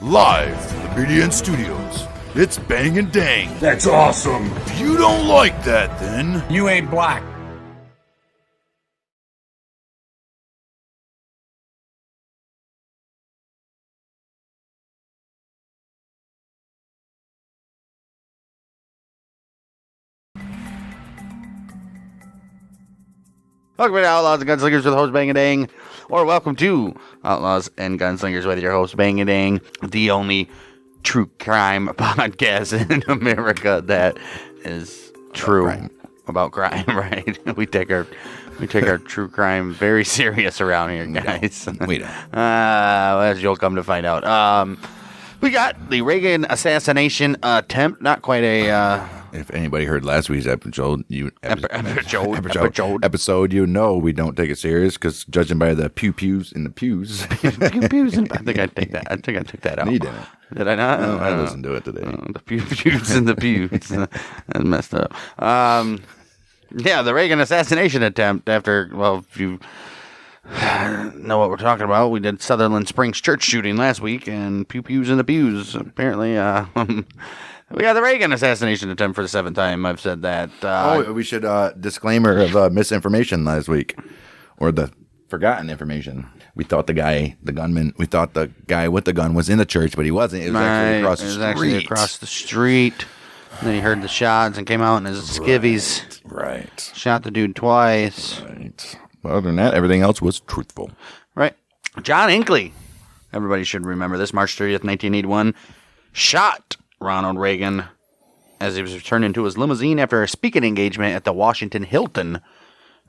Live from the BDN Studios, it's Bang and Dang. That's awesome. If you don't like that, then You ain't black. Welcome to Outlaws and Gunslingers with the host Bang and Dang, or welcome to Outlaws and Gunslingers with your host Bang and Dang, the only true crime podcast in America that is true about crime. Right? We take our true crime very serious around here, guys. we don't. As you'll come to find out. We got the Reagan assassination attempt. Not quite a. If anybody heard last week's episode, you know we don't take it serious because judging by the pews in the pews. I think I took that out. You didn't. Did I not? No, I listened to it today. The pews in the pews. That's messed up. Yeah, the Reagan assassination attempt after, well, if you know what we're talking about, we did Sutherland Springs church shooting last week and pews in the pews. Apparently, we got the Reagan assassination attempt for the seventh time. I've said that. We should disclaimer of misinformation last week, or the forgotten information. We thought the guy with the gun was in the church, but he wasn't. It was actually across the street. Actually across the street. And then he heard the shots and came out in his skivvies. Right. Shot the dude twice. Right. Well, other than that, everything else was truthful. Right. John Hinckley. Everybody should remember this. March 30th, 1981. Shot Ronald Reagan as he was returning to his limousine after a speaking engagement at the Washington Hilton.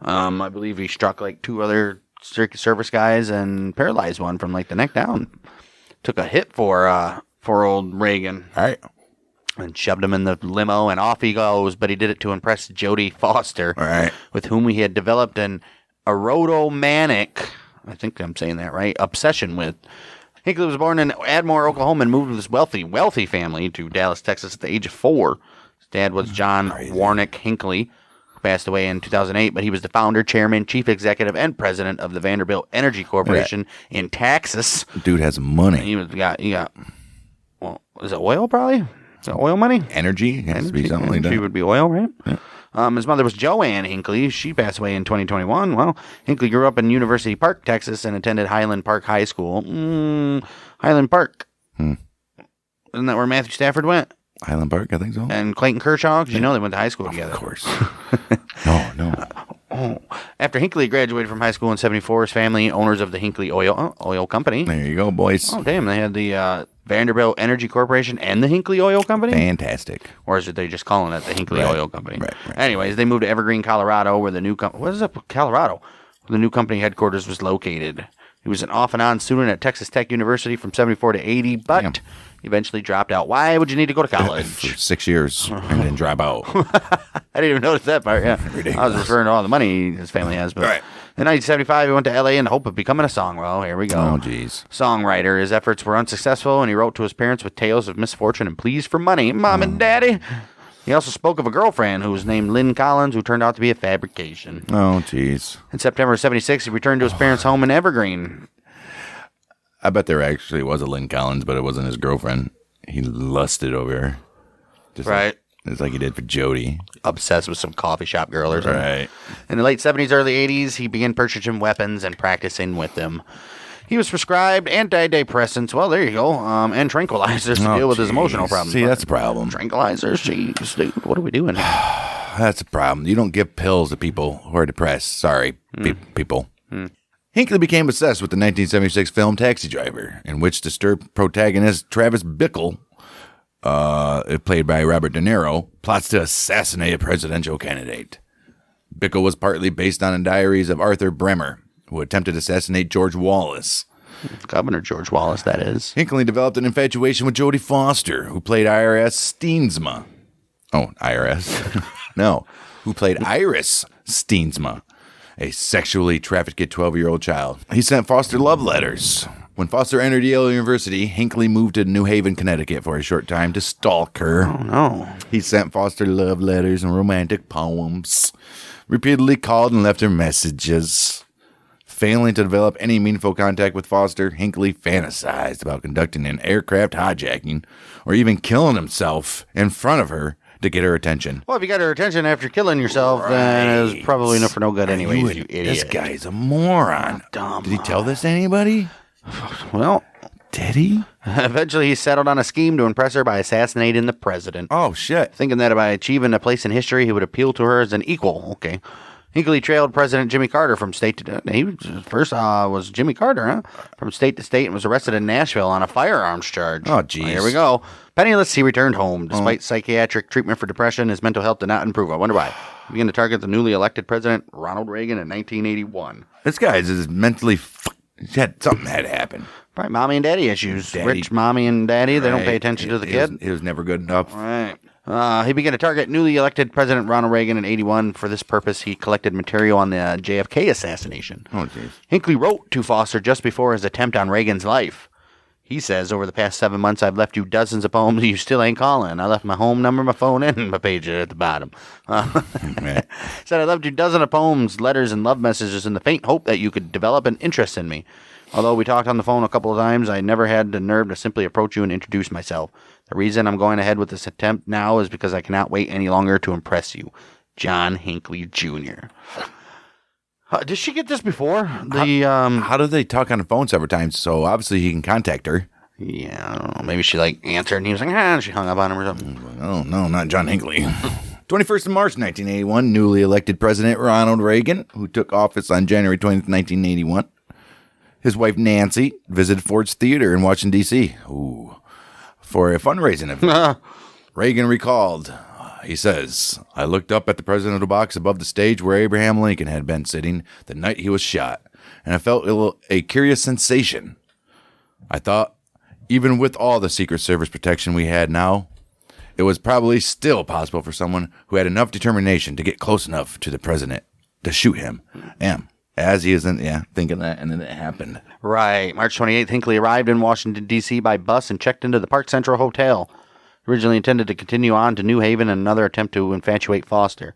I believe he struck like two other Secret Service guys and paralyzed one from like the neck down. Took a hit for old Reagan. All right. And shoved him in the limo and off he goes. But he did it to impress Jodie Foster, All right. with whom he had developed an erotomanic, I think I'm saying that right, obsession with. Hinckley was born in Ardmore, Oklahoma, and moved with his wealthy family to Dallas, Texas at the age of 4. His dad was John Warnick Hinckley, who passed away in 2008, but he was the founder, chairman, chief executive, and president of the Vanderbilt Energy Corporation in Texas. Dude has money. He got, well, is it oil probably? Is it oil money? Energy? Has to be something like that. She would be oil, right? Yeah. His mother was Joanne Hinckley. She passed away in 2021. Well, Hinckley grew up in University Park, Texas, and attended Highland Park High School. Highland Park. Isn't that where Matthew Stafford went? Highland Park, I think so. And Clayton Kershaw? Because you know they went to high school together. Of course. No. After Hinckley graduated from high school in 1974, his family, owners of the Hinckley Oil Company. There you go, boys. Oh, damn. They had the Vanderbilt Energy Corporation and the Hinckley Oil Company? Fantastic. Or is it they just calling it the Hinckley Oil Company? Right. Anyways, they moved to Evergreen, Colorado, where the new Colorado? Where the new company headquarters was located. He was an off and on student at Texas Tech University from 1974 to 1980, but eventually dropped out. Why would you need to go to college? For 6 years and then drop out. I didn't even notice that part, yeah. Ridiculous. I was referring to all the money his family has. But in 1975, he went to L.A. in the hope of becoming a songwriter. Well, here we go. Oh, jeez. Songwriter. His efforts were unsuccessful, and he wrote to his parents with tales of misfortune and pleas for money. Mom and Daddy. He also spoke of a girlfriend who was named Lynn Collins, who turned out to be a fabrication. Oh, jeez. In September of 1976, he returned to his parents' home in Evergreen. I bet there actually was a Lynn Collins, but it wasn't his girlfriend. He lusted over her. Just Right. It's like he did for Jody. Obsessed with some coffee shop girl or something. Right. In the late 70s, early 80s, he began purchasing weapons and practicing with them. He was prescribed antidepressants, well, there you go, and tranquilizers to deal with his emotional problems. See, that's a problem. Tranquilizers, jeez, dude, what are we doing here? That's a problem. You don't give pills to people who are depressed. Sorry, people. Hinckley became obsessed with the 1976 film Taxi Driver, in which disturbed protagonist Travis Bickle, played by Robert De Niro, plots to assassinate a presidential candidate. Bickle was partly based on the diaries of Arthur Bremer, who attempted to assassinate George Wallace. Governor George Wallace, that is. Hinckley developed an infatuation with Jodie Foster, who played IRS Steensma. Oh, IRS? No, who played Iris Steensma, a sexually trafficked 12-year-old child. He sent Foster love letters. When Foster entered Yale University, Hinckley moved to New Haven, Connecticut for a short time to stalk her. Oh, no. He sent Foster love letters and romantic poems, repeatedly called and left her messages. Failing to develop any meaningful contact with Foster, Hinckley fantasized about conducting an aircraft hijacking or even killing himself in front of her to get her attention. Well, if you got her attention after killing yourself, then it's probably no for no good anyways, you idiot. This guy's a moron. Dumb. Did he tell this to anybody? Well, did he? Eventually, he settled on a scheme to impress her by assassinating the president. Oh, shit. Thinking that by achieving a place in history, he would appeal to her as an equal. Okay. Hinckley trailed President Jimmy Carter from state to he was first was Jimmy Carter, huh? From state to state and was arrested in Nashville on a firearms charge. Oh, geez. Here we go. Penniless, he returned home. Despite psychiatric treatment for depression, his mental health did not improve. I wonder why. He began to target the newly elected president, Ronald Reagan, in 1981. This guy is mentally... something had to happen. Probably mommy and daddy issues. Rich mommy and daddy, they don't pay attention to the kid. He was never good enough. Right. He began to target newly elected President Ronald Reagan in 81. For this purpose, he collected material on the JFK assassination. Oh, jeez. Hinckley wrote to Foster just before his attempt on Reagan's life. He says, over the past 7 months, I've left you dozens of poems. You still ain't calling. I left my home number, my phone, and my pager at the bottom. Said, I left you dozens of poems, letters, and love messages in the faint hope that you could develop an interest in me. Although we talked on the phone a couple of times, I never had the nerve to simply approach you and introduce myself. The reason I'm going ahead with this attempt now is because I cannot wait any longer to impress you. John Hinckley Jr. Did she get this before? How do they talk on the phone several times? So obviously he can contact her. Yeah, I don't know. Maybe she answered and he was like, and she hung up on him or something. Oh, no, not John Hinckley. 21st of March, 1981, newly elected President Ronald Reagan, who took office on January 20th, 1981. His wife, Nancy, visited Ford's Theater in Washington, D.C. For a fundraising event. Reagan recalled, he says, I looked up at the presidential box above the stage where Abraham Lincoln had been sitting the night he was shot, and I felt a curious sensation. I thought, even with all the Secret Service protection we had now, it was probably still possible for someone who had enough determination to get close enough to the president to shoot him. As he isn't, thinking that, and then it happened. Right. March 28th, Hinckley arrived in Washington, D.C. by bus and checked into the Park Central Hotel. Originally intended to continue on to New Haven in another attempt to infatuate Foster.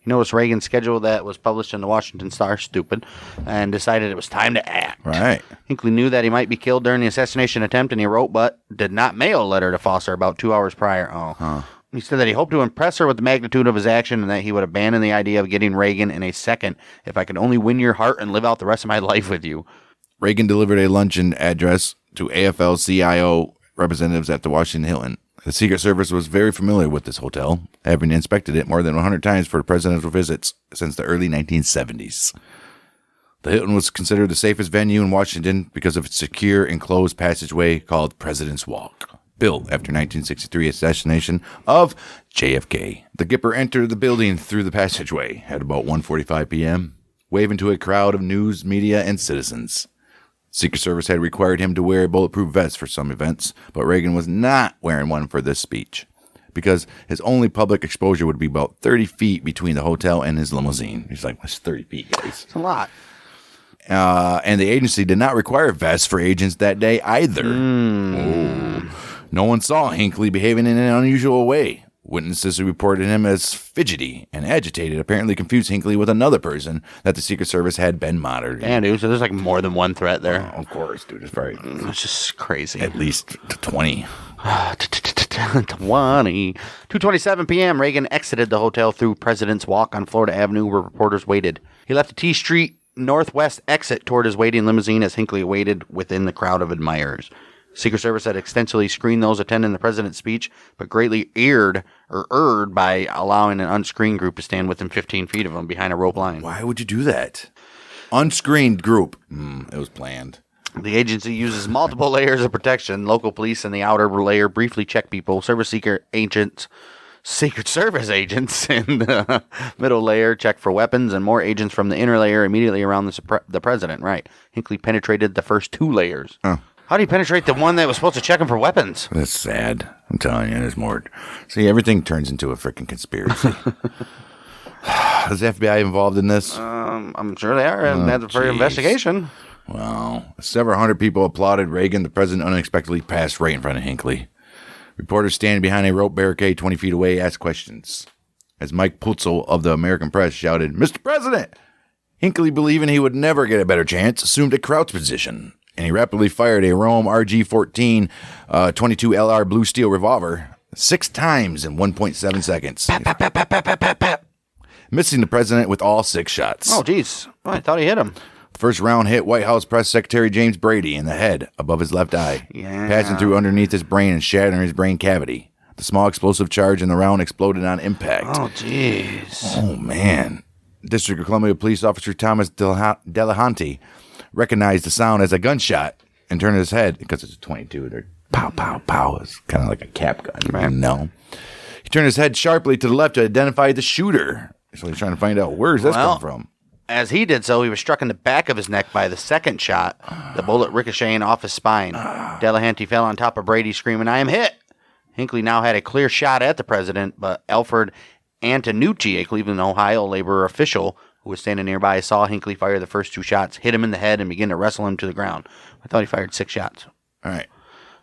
He noticed Reagan's schedule that was published in the Washington Star, stupid, and decided it was time to act. Right. Hinckley knew that he might be killed during the assassination attempt, and he wrote but did not mail a letter to Foster about 2 hours prior. He said that he hoped to impress her with the magnitude of his action and that he would abandon the idea of getting Reagan in a second if I could only win your heart and live out the rest of my life with you. Reagan delivered a luncheon address to AFL-CIO representatives at the Washington Hilton. The Secret Service was very familiar with this hotel, having inspected it more than 100 times for presidential visits since the early 1970s. The Hilton was considered the safest venue in Washington because of its secure enclosed passageway called President's Walk, built after 1963 assassination of JFK. The Gipper entered the building through the passageway at about 1:45 p.m., waving to a crowd of news, media, and citizens. Secret Service had required him to wear a bulletproof vest for some events, but Reagan was not wearing one for this speech because his only public exposure would be about 30 feet between the hotel and his limousine. He's like, that's 30 feet, guys. It's a lot. And the agency did not require vests for agents that day either. No one saw Hinckley behaving in an unusual way. Witnesses who reported him as fidgety and agitated apparently confused Hinckley with another person that the Secret Service had been monitoring. Damn, dude, so there's more than one threat there. Of course, dude. It's very... It's just crazy. At least to 20. 2:27 p.m., Reagan exited the hotel through President's Walk on Florida Avenue where reporters waited. He left the T Street Northwest exit toward his waiting limousine as Hinckley waited within the crowd of admirers. Secret Service had extensively screened those attending the president's speech, but greatly erred by allowing an unscreened group to stand within 15 feet of him behind a rope line. Why would you do that? Unscreened group. It was planned. The agency uses multiple layers of protection. Local police in the outer layer briefly check people. Secret Service agents in the middle layer check for weapons, and more agents from the inner layer immediately around the president. Right. Hinckley penetrated the first two layers. How do you penetrate the one that was supposed to check him for weapons? That's sad. I'm telling you, there's more. See, everything turns into a freaking conspiracy. Is the FBI involved in this? I'm sure they are, and that's for investigation. Well, several hundred people applauded Reagan. The president unexpectedly passed right in front of Hinckley. Reporters standing behind a rope barricade 20 feet away asked questions. As Mike Putzel of the American Press shouted, "Mr. President!" Hinckley, believing he would never get a better chance, assumed a crouch position, and he rapidly fired a Rome RG-14 22 LR blue steel revolver 6 times in 1.7 seconds. Pap, pap, pap, pap, pap, pap, pap, pap. Missing the president with all 6 shots. Oh, jeez. Oh, I thought he hit him. The first round hit White House Press Secretary James Brady in the head above his left eye, passing through underneath his brain and shattering his brain cavity. The small explosive charge in the round exploded on impact. Oh, jeez. Oh, man. District of Columbia Police Officer Thomas Delahanty recognized the sound as a gunshot and turned his head, because it's a 22, they're pow, pow, pow. It's kind of like a cap gun. Right. No. He turned his head sharply to the left to identify the shooter. So he's trying to find out, where's this come from? As he did so, he was struck in the back of his neck by the second shot, the bullet ricocheting off his spine. Delahanty fell on top of Brady, screaming, "I am hit!" Hinckley now had a clear shot at the president, but Alfred Antonucci, a Cleveland, Ohio labor official who was standing nearby, saw Hinckley fire the first 2 shots, hit him in the head, and begin to wrestle him to the ground. I thought he fired 6 shots. All right.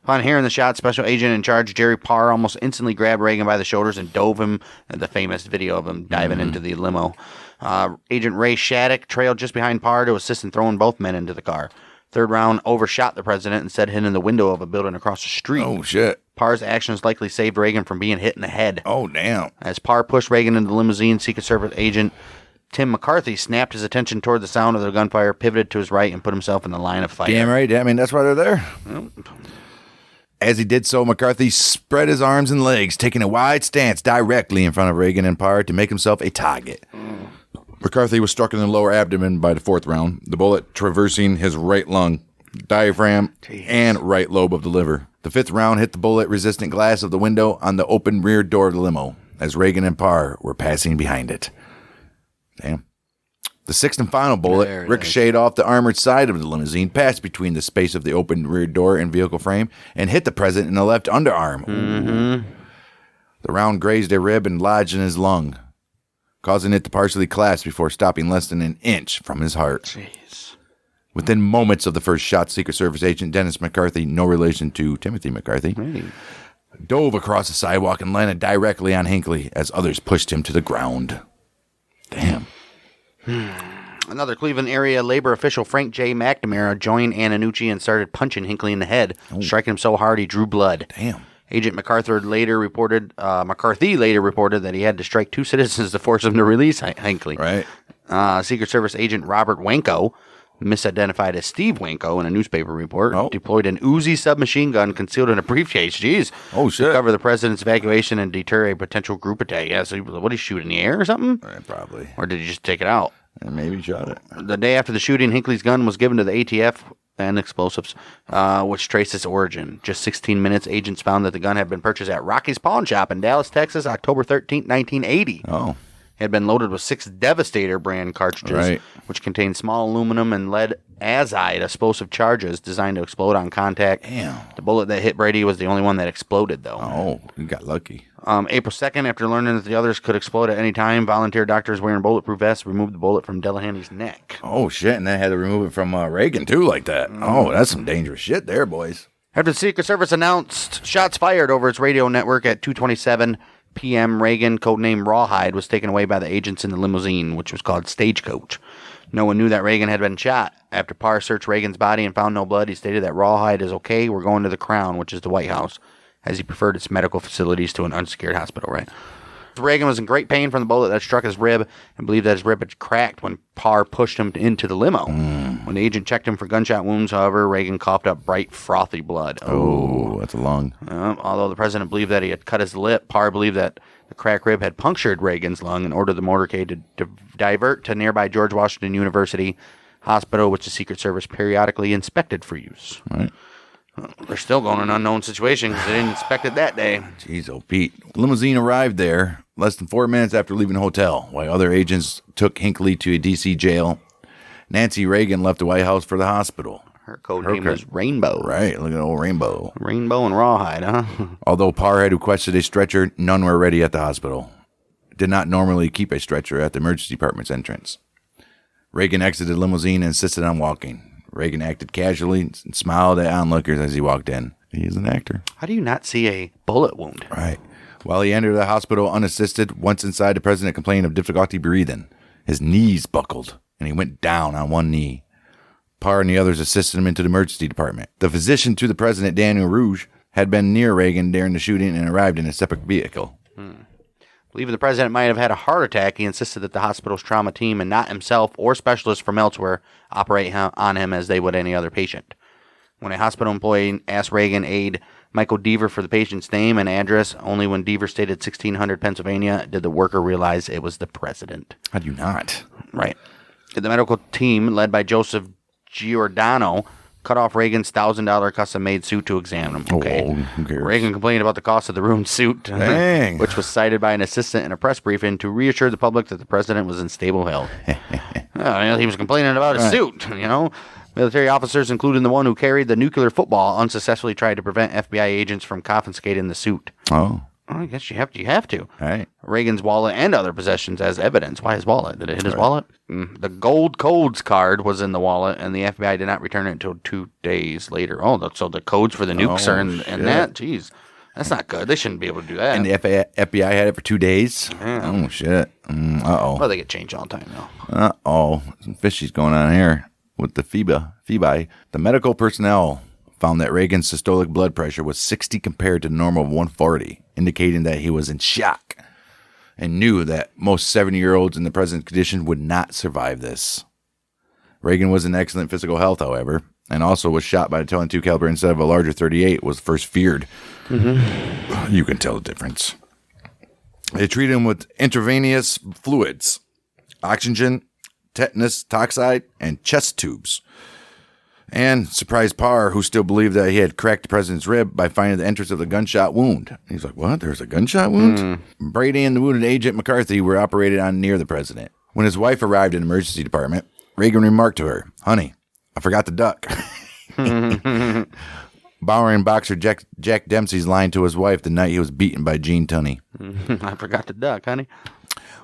Upon hearing the shot, Special Agent in Charge Jerry Parr almost instantly grabbed Reagan by the shoulders and dove him, the famous video of him diving into the limo. Agent Ray Shattuck trailed just behind Parr to assist in throwing both men into the car. Third round overshot the president and set him in the window of a building across the street. Oh, shit. Parr's actions likely saved Reagan from being hit in the head. Oh, damn. As Parr pushed Reagan into the limousine, Secret Service agent Tim McCarthy snapped his attention toward the sound of the gunfire, pivoted to his right, and put himself in the line of fire. Damn right. I mean, that's why they're there. As he did so, McCarthy spread his arms and legs, taking a wide stance directly in front of Reagan and Parr to make himself a target. McCarthy was struck in the lower abdomen by the 4th round, the bullet traversing his right lung, diaphragm, and right lobe of the liver. The 5th round hit the bullet-resistant glass of the window on the open rear door of the limo, as Reagan and Parr were passing behind it. Damn. The 6th and final bullet ricocheted off the armored side of the limousine, passed between the space of the open rear door and vehicle frame, and hit the president in the left underarm. The round grazed a rib and lodged in his lung, causing it to partially collapse before stopping less than an inch from his heart. Jeez. Within moments of the first shot, Secret Service agent Dennis McCarthy, no relation to Timothy McCarthy, dove across the sidewalk and landed directly on Hinckley as others pushed him to the ground. Damn. Another Cleveland area labor official, Frank J. McNamara, joined Antonucci and started punching Hinckley in the head, striking him so hard he drew blood. Damn. Agent McCarthy later reported that he had to strike 2 citizens to force him to release Hinckley. Right. Secret Service agent Robert Wanko, misidentified as Steve Wanko in a newspaper report, deployed an Uzi submachine gun concealed in a briefcase. Jeez. Oh, shit. To cover the president's evacuation and deter a potential group attack. Yeah, so what, did he shoot in the air or something? Right, probably. Or did he just take it out? And maybe he shot it. The day after the shooting, Hinckley's gun was given to the ATF and explosives, which traced its origin. Just 16 minutes, agents found that the gun had been purchased at Rocky's Pawn Shop in Dallas, Texas, October 13, 1980. Oh. It had been loaded with 6 Devastator brand cartridges, which contained small aluminum and lead azide explosive charges designed to explode on contact. Damn. The bullet that hit Brady was the only one that exploded, though. Oh, you got lucky. April 2nd, after learning that the others could explode at any time, volunteer doctors wearing bulletproof vests removed the bullet from Delahanty's neck. Oh, shit, and they had to remove it from Reagan, too, like that. Oh, that's some dangerous shit there, boys. After the Secret Service announced shots fired over its radio network at 2:27 p.m., Reagan, codenamed Rawhide, was taken away by the agents in the limousine, which was called Stagecoach. No one knew that Reagan had been shot. After Parr searched Reagan's body and found no blood, he stated that Rawhide is okay, we're going to the Crown, which is the White House, as he preferred its medical facilities to an unsecured hospital, right? Reagan was in great pain from the bullet that struck his rib and believed that his rib had cracked when Parr pushed him into the limo. When the agent checked him for gunshot wounds, however, Reagan coughed up bright, frothy blood. Oh, that's a lung. Although the president believed that he had cut his lip, Parr believed that the cracked rib had punctured Reagan's lung and ordered the motorcade to divert to nearby George Washington University Hospital, which the Secret Service periodically inspected for use. Right. They're still going in an unknown situation because they didn't inspect it that day. Jeez, oh, Pete. Limousine arrived there less than 4 minutes after leaving the hotel, while other agents took Hinckley to a D.C. jail. Nancy Reagan left the White House for the hospital. Her code name was Rainbow. Right, look at old Rainbow. Rainbow and Rawhide, huh? Although Parr had requested a stretcher, none were ready at the hospital. Did not normally keep a stretcher at the emergency department's entrance. Reagan exited the limousine and insisted on walking. Reagan acted casually and smiled at onlookers as he walked in. He is an actor. How do you not see a bullet wound? Right. While he entered the hospital unassisted, once inside, the president complained of difficulty breathing. His knees buckled, and he went down on one knee. Parr and the others assisted him into the emergency department. The physician to the president, Daniel Rouge, had been near Reagan during the shooting and arrived in a separate vehicle. Believing the president might have had a heart attack, he insisted that the hospital's trauma team and not himself or specialists from elsewhere operate on him as they would any other patient. When a hospital employee asked Reagan aide Michael Deaver for the patient's name and address, only when Deaver stated 1600 Pennsylvania did the worker realize it was the president. How do you not? Right. The medical team, led by Joseph Giordano, cut off Reagan's $1,000 custom-made suit to examine him. Okay. Oh, who cares? Reagan complained about the cost of the ruined suit, which was cited by an assistant in a press briefing to reassure the public that the president was in stable health. He was complaining about his suit, Military officers, including the one who carried the nuclear football, unsuccessfully tried to prevent FBI agents from confiscating the suit. Oh. I guess you have to. All right. Reagan's wallet and other possessions as evidence. Why his wallet? Did it hit his wallet? The gold codes card was in the wallet, and the FBI did not return it until 2 days later. Oh, so the codes for the nukes are in that? Jeez. That's not good. They shouldn't be able to do that. And the FBI had it for 2 days? Yeah. Oh, shit. Uh-oh. Well, they get changed all the time, though. Uh-oh. Some fishy's going on here with the phoebe. The medical personnel found that Reagan's systolic blood pressure was 60 compared to normal of 140, indicating that he was in shock and knew that most 70-year-olds in the president's condition would not survive this. Reagan was in excellent physical health, however, and also was shot by a 22 caliber instead of a larger 38 was first feared. Mm-hmm. You can tell the difference. They treated him with intravenous fluids, oxygen, tetanus toxide, and chest tubes. And surprised Parr, who still believed that he had cracked the president's rib by finding the entrance of the gunshot wound. He's like, what? There's a gunshot wound? Brady and the wounded agent McCarthy were operated on near the president. When his wife arrived in the emergency department, Reagan remarked to her, honey, I forgot the duck. Borrowing boxer Jack Dempsey's line to his wife the night he was beaten by Gene Tunney. I forgot the duck, honey.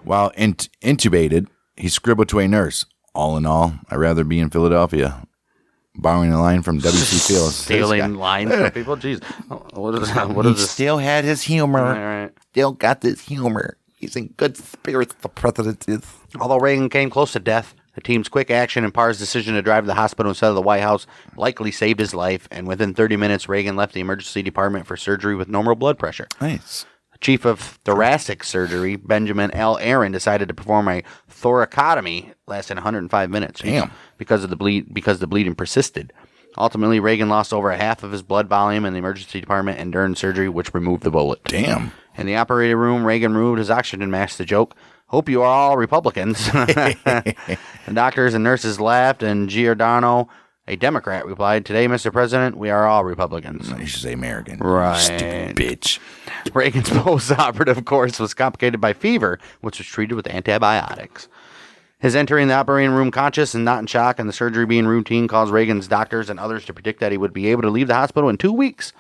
While intubated, he scribbled to a nurse, all in all, I'd rather be in Philadelphia. Borrowing a line from W.C. Fields. Stealing lines from people? Jeez. What is this? Still had his humor. All right. Still got this humor. He's in good spirits, the president is. Although Reagan came close to death, the team's quick action and Parr's decision to drive to the hospital instead of the White House likely saved his life, and within 30 minutes, Reagan left the emergency department for surgery with normal blood pressure. Nice. The chief of thoracic surgery, Benjamin L. Aaron, decided to perform a thoracotomy lasting 105 minutes. Damn. Because the bleeding persisted. Ultimately, Reagan lost over half of his blood volume in the emergency department and during surgery, which removed the bullet. Damn. In the operating room, Reagan removed his oxygen mask to joke, hope you are all Republicans. The doctors and nurses laughed, and Giordano, a Democrat, replied, today, Mr. President, we are all Republicans. You should say American. Right. Stupid bitch. Reagan's post-operative course was complicated by fever, which was treated with antibiotics. His entering the operating room conscious and not in shock and the surgery being routine caused Reagan's doctors and others to predict that he would be able to leave the hospital in 2 weeks,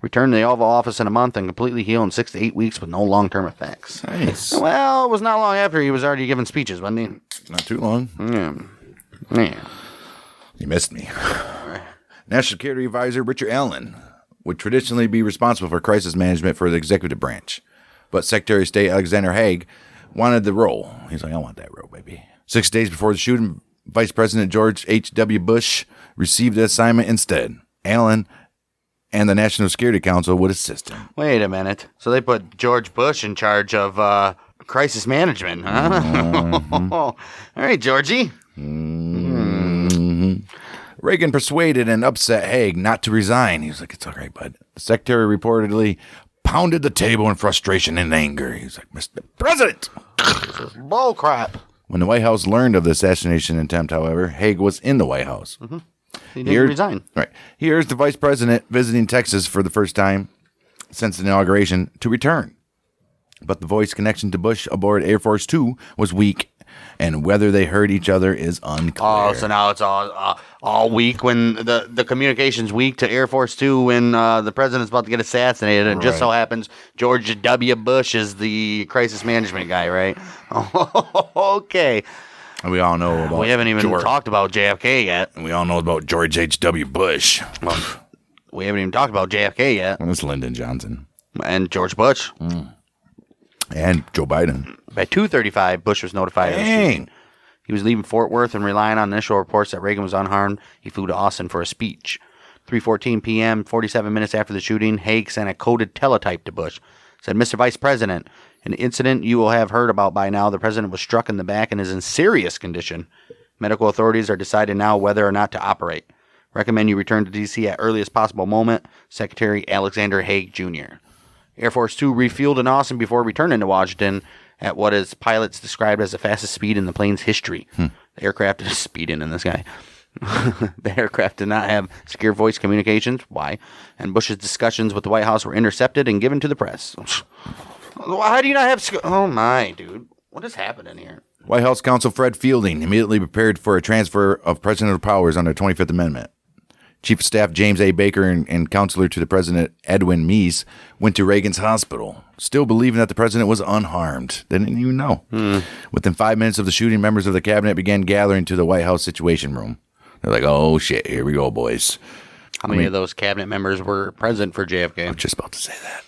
return to the Oval Office in a month, and completely heal in 6 to 8 weeks with no long-term effects. Nice. Well, it was not long after he was already giving speeches, wasn't he? Not too long. Yeah. You missed me. National Security Advisor Richard Allen would traditionally be responsible for crisis management for the executive branch, but Secretary of State Alexander Haig wanted the role. He's like, I want that role, baby. 6 days before the shooting, Vice President George H.W. Bush received the assignment instead. Allen and the National Security Council would assist him. Wait a minute. So they put George Bush in charge of crisis management, huh? Mm-hmm. All right, Georgie. Mm-hmm. Reagan persuaded and upset Haig not to resign. He was like, it's all right, bud. The secretary reportedly pounded the table in frustration and anger. He was like, Mr. President! Bull crap. When the White House learned of the assassination attempt, however, Haig was in the White House. Mm-hmm. He didn't resign. Right. He urged the vice president visiting Texas for the first time since the inauguration to return. But the voice connection to Bush aboard Air Force Two was weak, and whether they heard each other is unclear. Oh, so now it's all weak when the communication's weak to Air Force Two when the president's about to get assassinated, and just so happens George W. Bush is the crisis management guy, right? Okay. And we all know about. We haven't even talked about JFK yet. And we all know about George H.W. Bush. Well, we haven't even talked about JFK yet. Well, it's Lyndon Johnson and George Bush and Joe Biden. By 2:35, Bush was notified of the shooting. He was leaving Fort Worth and relying on initial reports that Reagan was unharmed. He flew to Austin for a speech. 3:14 p.m., 47 minutes after the shooting, Haig sent a coded teletype to Bush. Said, Mr. Vice President, an incident you will have heard about by now. The president was struck in the back and is in serious condition. Medical authorities are deciding now whether or not to operate. Recommend you return to D.C. at earliest possible moment. Secretary Alexander Haig, Jr. Air Force Two refueled in Austin before returning to Washington at what is pilots described as the fastest speed in the plane's history. The aircraft is speeding in this guy. The aircraft did not have secure voice communications. Why? And Bush's discussions with the White House were intercepted and given to the press. How do you not have... Oh, my, dude. What is happening here? White House counsel Fred Fielding immediately prepared for a transfer of presidential powers under the 25th Amendment. Chief of Staff James A. Baker and counselor to the president Edwin Meese went to Reagan's hospital, still believing that the president was unharmed. They didn't even know. Within 5 minutes of the shooting, members of the cabinet began gathering to the White House Situation Room. They're like, oh, shit, here we go, boys. How many of those cabinet members were present for JFK? I'm just about to say that.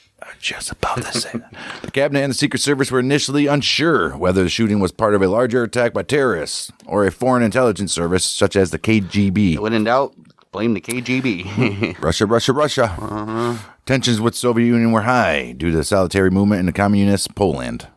The cabinet and the Secret Service were initially unsure whether the shooting was part of a larger attack by terrorists or a foreign intelligence service such as the KGB. When in doubt, blame the KGB. Russia. Tensions with the Soviet Union were high due to the solitary movement in the communist Poland.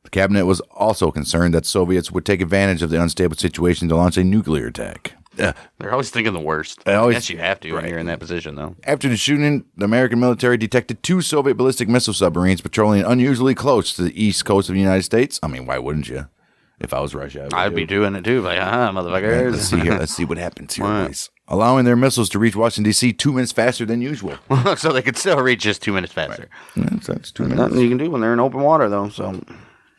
The cabinet was also concerned that Soviets would take advantage of the unstable situation to launch a nuclear attack. They're always thinking the worst. I guess you have to when you're in that position, though. After the shooting, the American military detected 2 Soviet ballistic missile submarines patrolling unusually close to the east coast of the United States. I mean, why wouldn't you? If I was Russia, I'd be doing it too. Like, motherfuckers. Let's see here. Let's see what happens here, boys. Allowing their missiles to reach Washington, D.C. 2 minutes faster than usual. So they could still reach just 2 minutes faster. Right. That's 2 minutes. Nothing you can do when they're in open water, though. So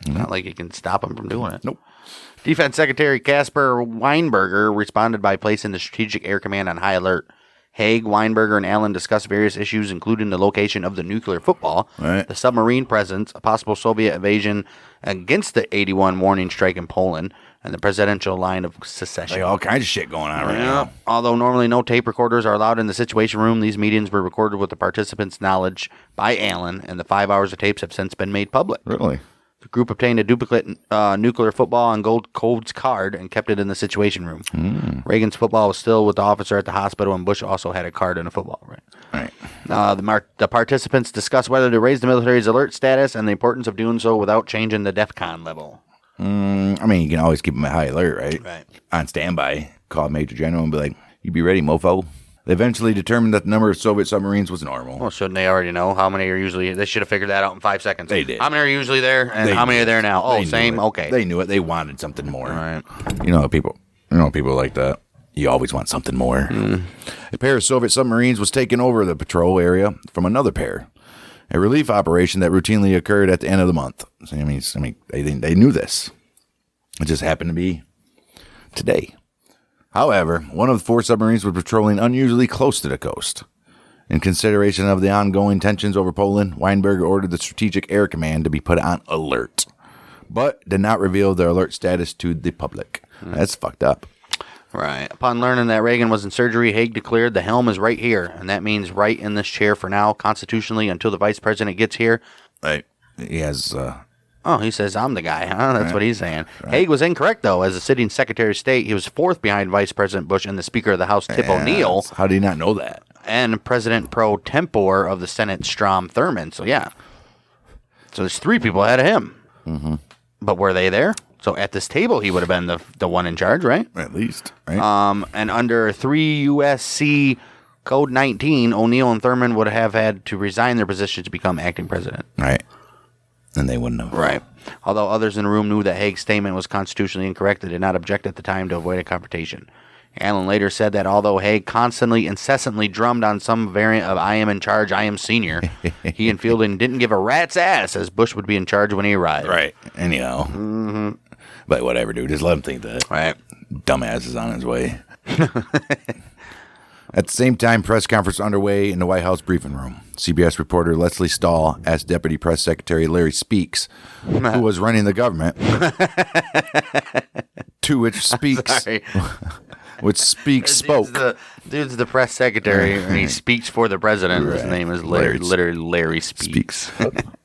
not like you can stop them from doing it. Nope. Defense Secretary Caspar Weinberger responded by placing the Strategic Air Command on high alert. Haig, Weinberger, and Allen discussed various issues, including the location of the nuclear football, the submarine presence, a possible Soviet invasion against the 81 warning strike in Poland, and the presidential line of secession. Like all kinds of shit going on right now. Although normally no tape recorders are allowed in the Situation Room, these meetings were recorded with the participants' knowledge by Allen, and the 5 hours of tapes have since been made public. Really? The group obtained a duplicate nuclear football on gold Codes card and kept it in the Situation Room. Reagan's football was still with the officer at the hospital, and Bush also had a card and a football. Right. The participants discussed whether to raise the military's alert status and the importance of doing so without changing the DEFCON level. I mean, you can always keep them at high alert, right? Right. On standby. Call Major General and be like, you be ready, mofo. They eventually determined that the number of Soviet submarines was normal. Well, shouldn't they already know how many are usually? They should have figured that out in 5 seconds. They did. How many are usually there, and how many are there now? Oh, same. Okay. They knew it. They wanted something more. All right. People like that. You always want something more. A pair of Soviet submarines was taken over the patrol area from another pair. A relief operation that routinely occurred at the end of the month. So, I mean, they knew this. It just happened to be today. However, one of the 4 submarines was patrolling unusually close to the coast. In consideration of the ongoing tensions over Poland, Weinberger ordered the Strategic Air Command to be put on alert, but did not reveal their alert status to the public. That's fucked up. Right. Upon learning that Reagan was in surgery, Haig declared the helm is right here, and that means right in this chair for now, constitutionally, until the vice president gets here. Right. He has... he says, I'm the guy, huh? That's what he's saying. Right. Haig was incorrect, though. As the sitting Secretary of State, he was 4th behind Vice President Bush and the Speaker of the House, Tip O'Neill. How do you not know that? And President pro tempore of the Senate, Strom Thurmond. So, yeah. So there's 3 people ahead of him. Mm-hmm. But were they there? So at this table, he would have been the one in charge, right? At least, right? And under 3 U.S.C. Code 19, O'Neill and Thurmond would have had to resign their position to become acting president. Right. And they wouldn't have. Right. Although others in the room knew that Haig's statement was constitutionally incorrect, they did not object at the time to avoid a confrontation. Allen later said that although Haig incessantly drummed on some variant of I am in charge, I am senior, he and Fielding didn't give a rat's ass as Bush would be in charge when he arrived. Right. Anyhow. Mm-hmm. But whatever, dude. Just let him think that. Right. Dumbass is on his way. At the same time, press conference underway in the White House briefing room. CBS reporter Leslie Stahl asked Deputy Press Secretary Larry Speaks, who was running the government, to which Speaks, spoke. Dude's the press secretary, and he speaks for the president. Right. His name is Larry Speaks.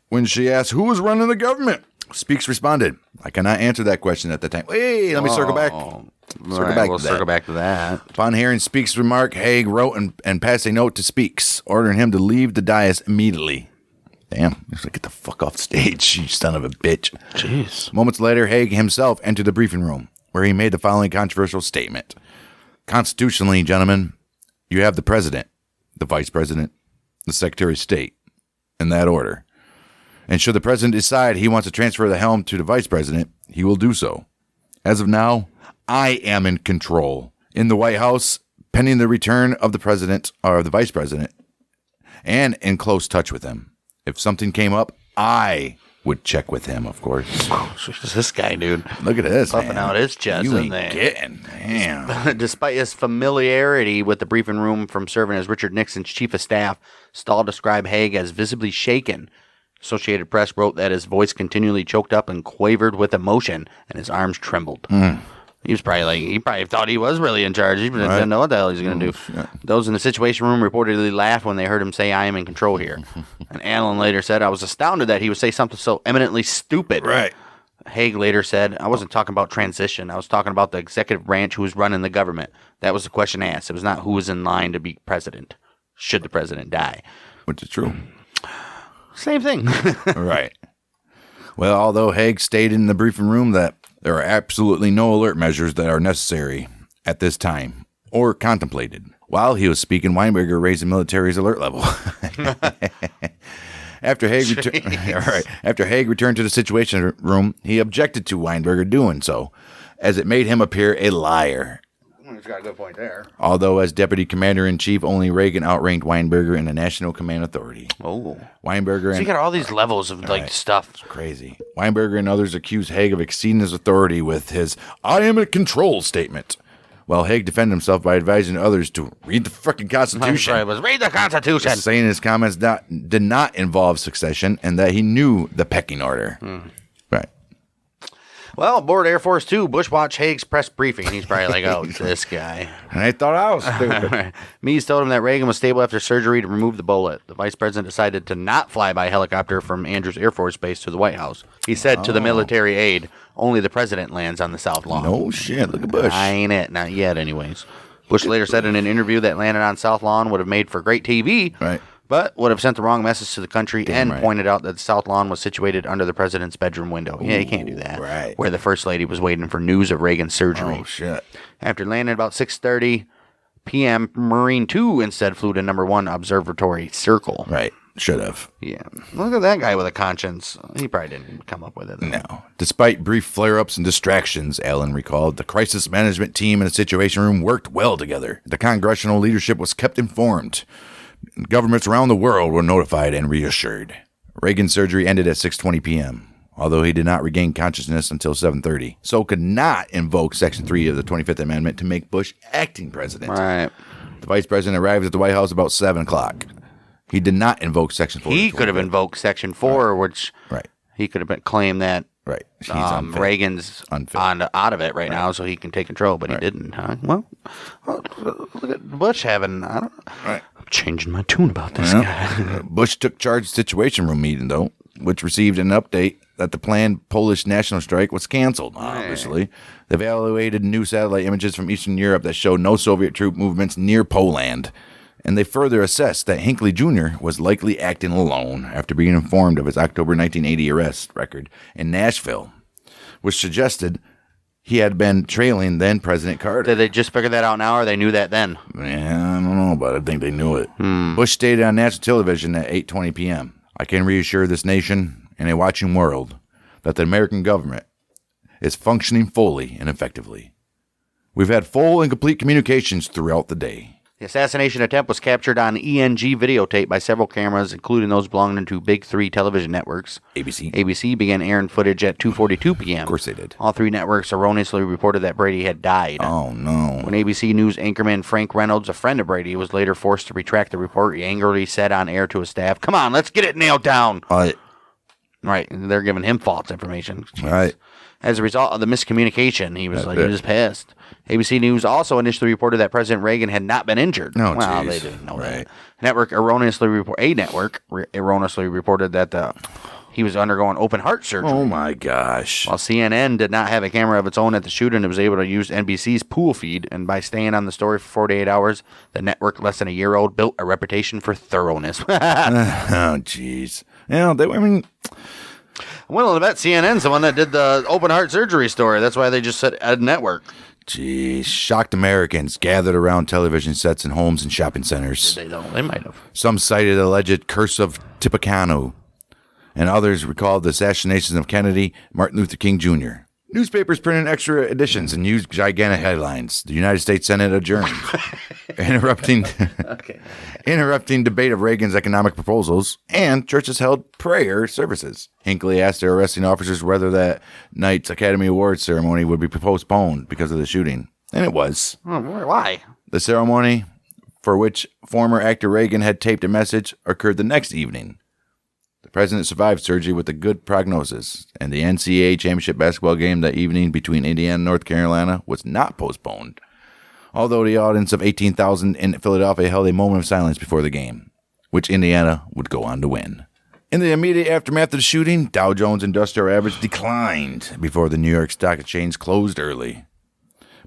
When she asked who was running the government, Speaks responded, I cannot answer that question at the time. Hey, let me circle back. Circle back to that. Upon hearing Speaks' remark, Haig wrote and passed a note to Speaks, ordering him to leave the dais immediately. Damn, he's like, get the fuck off stage, you son of a bitch. Jeez. Moments later, Haig himself entered the briefing room, where he made the following controversial statement. Constitutionally, gentlemen, you have the president, the vice president, the secretary of state, in that order. And should the president decide he wants to transfer the helm to the vice president, he will do so. As of now, I am in control in the White House, pending the return of the president or the vice president, and in close touch with him. If something came up, I would check with him, of course. Who's this guy, dude? Look at this, puffing man. out his chest, you isn't ain't they? getting, damn. Despite his familiarity with the briefing room from serving as Richard Nixon's chief of staff, Stahl described Haig as visibly shaken. Associated Press wrote that his voice continually choked up and quavered with emotion, and his arms trembled. He was he probably thought he was really in charge. He didn't know what the hell he was going to do. Shit. Those in the Situation Room reportedly laughed when they heard him say, I am in control here. And Allen later said, I was astounded that he would say something so eminently stupid. Right. Haig later said, I wasn't talking about transition. I was talking about the executive branch who was running the government. That was the question asked. It was not who was in line to be president, should the president die. Which is true. Same thing. Right. Well, although Haig stated in the briefing room that there are absolutely no alert measures that are necessary at this time or contemplated. While he was speaking, Weinberger raised the military's alert level. After Haig returned to the Situation Room, he objected to Weinberger doing so, as it made him appear a liar. He's got a good point there. Although as deputy commander-in-chief, only Reagan outranked Weinberger in the National Command Authority. Oh. Weinberger So you got all these levels of stuff. It's crazy. Weinberger and others accused Haig of exceeding his authority with his I am in control statement. While Haig defended himself by advising others to read the fucking Constitution. Right, was read the Constitution. Saying his comments did not involve succession and that he knew the pecking order. Right. Well, aboard Air Force 2, Bush watched Haig's press briefing. He's probably like, oh, this guy. And I thought I was stupid. Meese told him that Reagan was stable after surgery to remove the bullet. The vice president decided to not fly by helicopter from Andrews Air Force Base to the White House. He said to the military aide, only the president lands on the South Lawn. No shit. Look at Bush. I ain't it. Not yet, anyways. Bush later said in an interview that landing on South Lawn would have made for great TV. Right. But would have sent the wrong message to the country Damn and right. pointed out that the South Lawn was situated under the president's bedroom window. Yeah, you can't do that. Right. Where the first lady was waiting for news of Reagan's surgery. Oh, shit. After landing about 6:30 p.m., Marine 2 instead flew to number 1 Observatory Circle. Right. Should have. Yeah. Look at that guy with a conscience. He probably didn't come up with it, though. No. Despite brief flare-ups and distractions, Allen recalled, the crisis management team and the Situation Room worked well together. The congressional leadership was kept informed. Governments around the world were notified and reassured. Reagan's surgery ended at 6:20 p.m., although he did not regain consciousness until 7:30, so could not invoke Section 3 of the 25th Amendment to make Bush acting president. Right. The vice president arrived at the White House about 7 o'clock. He did not invoke Section 4. He could have invoked Section 4, which Right. he could have claimed that Right. He's unfit. Reagan's Unfit. out of it right now, so he can take control, but he didn't, huh? Well, look at Bush having, I don't know. Right. I'm changing my tune about this guy. Bush took charge of the Situation Room meeting, though, which received an update that the planned Polish national strike was canceled, obviously. They evaluated new satellite images from Eastern Europe that showed no Soviet troop movements near Poland. And they further assessed that Hinckley Jr. was likely acting alone after being informed of his October 1980 arrest record in Nashville, which suggested he had been trailing then President Carter. Did they just figure that out now, or they knew that then? Yeah, I don't know, but I think they knew it. Bush stated on national television at 8:20 p.m., I can reassure this nation and a watching world that the American government is functioning fully and effectively. We've had full and complete communications throughout the day. The assassination attempt was captured on ENG videotape by several cameras, including those belonging to Big Three television networks. ABC. ABC began airing footage at 2:42 p.m. Of course they did. All three networks erroneously reported that Brady had died. Oh, no. When ABC News anchorman Frank Reynolds, a friend of Brady, was later forced to retract the report, he angrily said on air to his staff, "Come on, let's get it nailed down." Right, they're giving him false information. Right. As a result of the miscommunication, he was pissed. ABC News also initially reported that President Reagan had not been injured. No, well, geez. they didn't know Right. that. A network erroneously reported that He was undergoing open heart surgery. Oh, my gosh. While CNN did not have a camera of its own at the shooting, it was able to use NBC's pool feed, and by staying on the story for 48 hours, the network, less than a year old, built a reputation for thoroughness. Oh, jeez. Yeah, I'm willing to bet CNN's the one that did the open heart surgery story. That's why they just said Ed Network. Jeez. Shocked Americans gathered around television sets in homes and shopping centers. They don't. They might have. Some cited the alleged curse of Tippecanoe, and others recalled the assassinations of Kennedy, Martin Luther King Jr. Newspapers printed extra editions and used gigantic headlines. The United States Senate adjourned, interrupting debate of Reagan's economic proposals, and churches held prayer services. Hinckley asked their arresting officers whether that night's Academy Awards ceremony would be postponed because of the shooting, and it was. Oh, why? The ceremony, for which former actor Reagan had taped a message, occurred the next evening. The president survived surgery with a good prognosis, and the NCAA championship basketball game that evening between Indiana and North Carolina was not postponed, although the audience of 18,000 in Philadelphia held a moment of silence before the game, which Indiana would go on to win. In the immediate aftermath of the shooting, Dow Jones Industrial Average declined before the New York Stock Exchange closed early.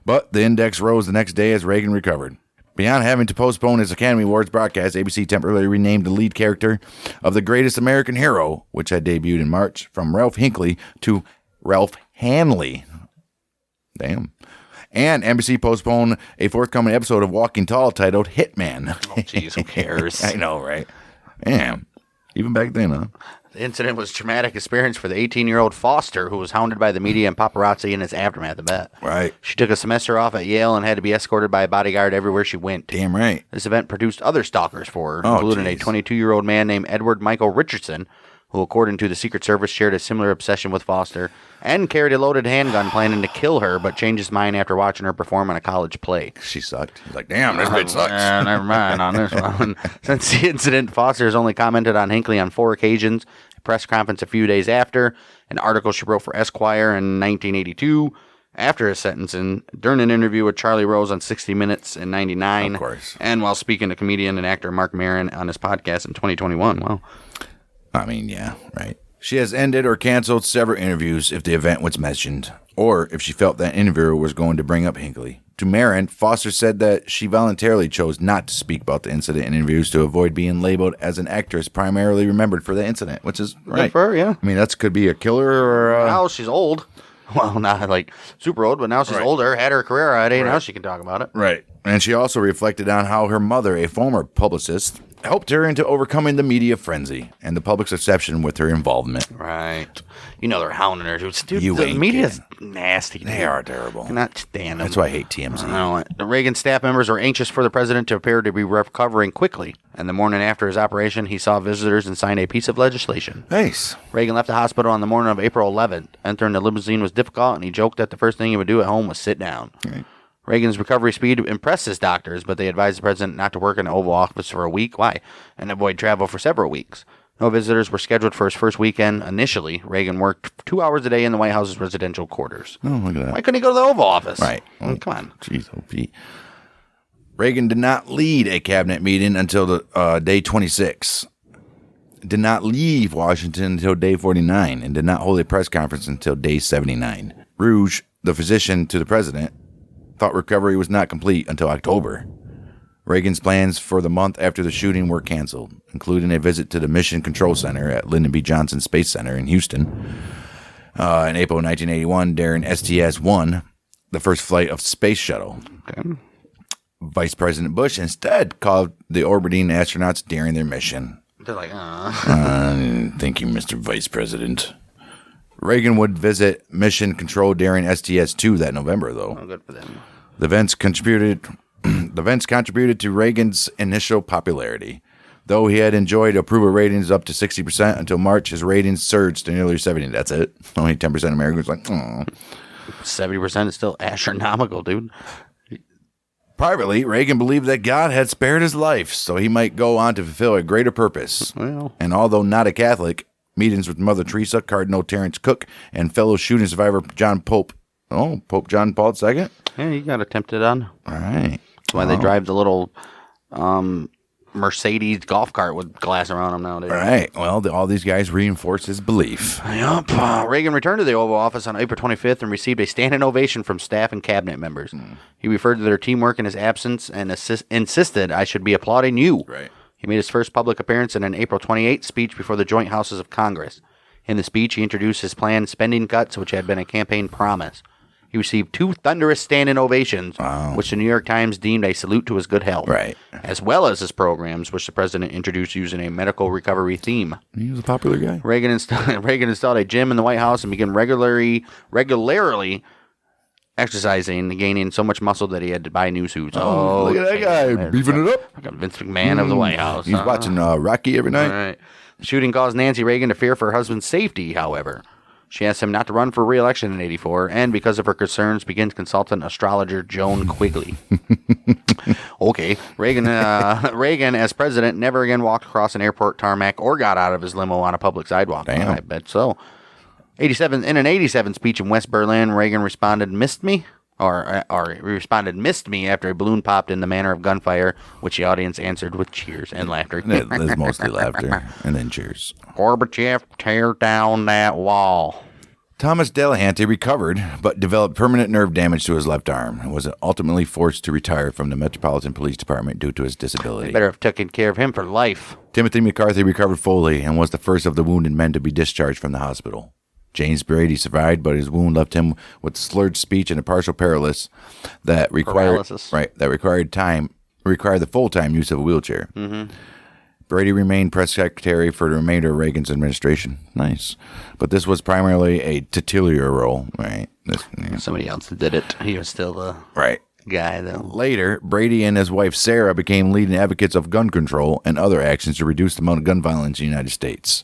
But the index rose the next day as Reagan recovered. Beyond having to postpone his Academy Awards broadcast, ABC temporarily renamed the lead character of The Greatest American Hero, which had debuted in March, from Ralph Hinckley to Ralph Hanley. Damn. And NBC postponed a forthcoming episode of Walking Tall titled Hitman. Oh, jeez, who cares? I know, right? Damn. Even back then, huh? The incident was a traumatic experience for the 18-year-old Foster, who was hounded by the media and paparazzi in its aftermath, I bet. Right. She took a semester off at Yale and had to be escorted by a bodyguard everywhere she went. Damn right. This event produced other stalkers for her, including a 22-year-old man named Edward Michael Richardson, who, according to the Secret Service, shared a similar obsession with Foster and carried a loaded handgun planning to kill her, but changed his mind after watching her perform in a college play. She sucked. He's like, damn, this bitch sucks. Never mind on this one. Since the incident, Foster has only commented on Hinckley on 4 occasions, a press conference a few days after, an article she wrote for Esquire in 1982, after his sentencing, during an interview with Charlie Rose on 60 Minutes in 99, of course, and while speaking to comedian and actor Mark Maron on his podcast in 2021. Wow. I mean, yeah, right. She has ended or canceled several interviews if the event was mentioned, or if she felt that interviewer was going to bring up Hinckley. To Marin, Foster said that she voluntarily chose not to speak about the incident in interviews to avoid being labeled as an actress primarily remembered for the incident, which is right. Good for her, yeah. I mean, that could be a killer or... Now she's old. Well, not like super old, but now she's older, had her career already, now she can talk about it. Right. And she also reflected on how her mother, a former publicist, helped her into overcoming the media frenzy and the public's obsession with her involvement. Right. You know they're hounding her. Dude, You the ain't media's nasty. They are terrible. Cannot stand them. That's why I hate TMZ. No, the Reagan staff members were anxious for the president to appear to be recovering quickly. And the morning after his operation, he saw visitors and signed a piece of legislation. Nice. Reagan left the hospital on the morning of April 11th. Entering the limousine was difficult, and he joked that the first thing he would do at home was sit down. Right. Reagan's recovery speed impressed his doctors, but they advised the president not to work in the Oval Office for a week. Why? And avoid travel for several weeks. No visitors were scheduled for his first weekend. Initially, Reagan worked 2 hours a day in the White House's residential quarters. Oh, look at that. Why couldn't he go to the Oval Office? Right. Come on. Jeez, OP. Reagan did not lead a cabinet meeting until the day 26. Did not leave Washington until day 49, and did not hold a press conference until day 79. Rouge, the physician to the president, thought recovery was not complete until October. Reagan's plans for the month after the shooting were canceled, including a visit to the Mission Control Center at Lyndon B. Johnson Space Center in Houston. In April 1981, during STS-1, the first flight of Space Shuttle. Okay. Vice President Bush instead called the orbiting astronauts during their mission. They're like, Thank you, Mr. Vice President. Reagan would visit Mission Control during STS-2 that November, though. Oh, good for them. The events contributed to Reagan's initial popularity. Though he had enjoyed approval ratings up to 60% until March, his ratings surged to nearly 70%. That's it. Only 10% of Americans were like, oh. 70% is still astronomical, dude. Privately, Reagan believed that God had spared his life so he might go on to fulfill a greater purpose. Well. And although not a Catholic, meetings with Mother Teresa, Cardinal Terence Cook, and fellow shooting survivor Pope John Paul II? Yeah, you got to tempt it on. All right. That's why they drive the little Mercedes golf cart with glass around them nowadays. All right. Well, all these guys reinforce his belief. Yep. Reagan returned to the Oval Office on April 25th and received a standing ovation from staff and cabinet members. He referred to their teamwork in his absence and insisted, "I should be applauding you." Right. He made his first public appearance in an April 28th speech before the joint houses of Congress. In the speech, he introduced his planned spending cuts, which had been a campaign promise. He received 2 thunderous standing ovations, which the New York Times deemed a salute to his good health, Right. as well as his programs, which the president introduced using a medical recovery theme. He was a popular guy. Reagan installed a gym in the White House and began regularly exercising, gaining so much muscle that he had to buy new suits. Look at that guy beefing it up. Like a Vince McMahon of the White House. He's watching Rocky every night. All right. The shooting caused Nancy Reagan to fear for her husband's safety, however. She asked him not to run for re-election in 1984, and because of her concerns, began consulting astrologer Joan Quigley. Okay. Reagan, as president, never again walked across an airport tarmac or got out of his limo on a public sidewalk. Damn. I bet so. In an 87 speech in West Berlin, Reagan responded, "Missed me?" Or responded, "Missed me," after a balloon popped in the manner of gunfire, which the audience answered with cheers and laughter. There's mostly laughter and then cheers. Gorbachev, tear down that wall. Thomas Delahanty recovered, but developed permanent nerve damage to his left arm and was ultimately forced to retire from the Metropolitan Police Department due to his disability. Better have taken care of him for life. Timothy McCarthy recovered fully and was the first of the wounded men to be discharged from the hospital. James Brady survived, but his wound left him with slurred speech and a partial paralysis that required the full-time use of a wheelchair. Mm-hmm. Brady remained press secretary for the remainder of Reagan's administration. Nice. But this was primarily a titular role, right? Somebody else did it. He was still the guy, though. Later, Brady and his wife Sarah became leading advocates of gun control and other actions to reduce the amount of gun violence in the United States,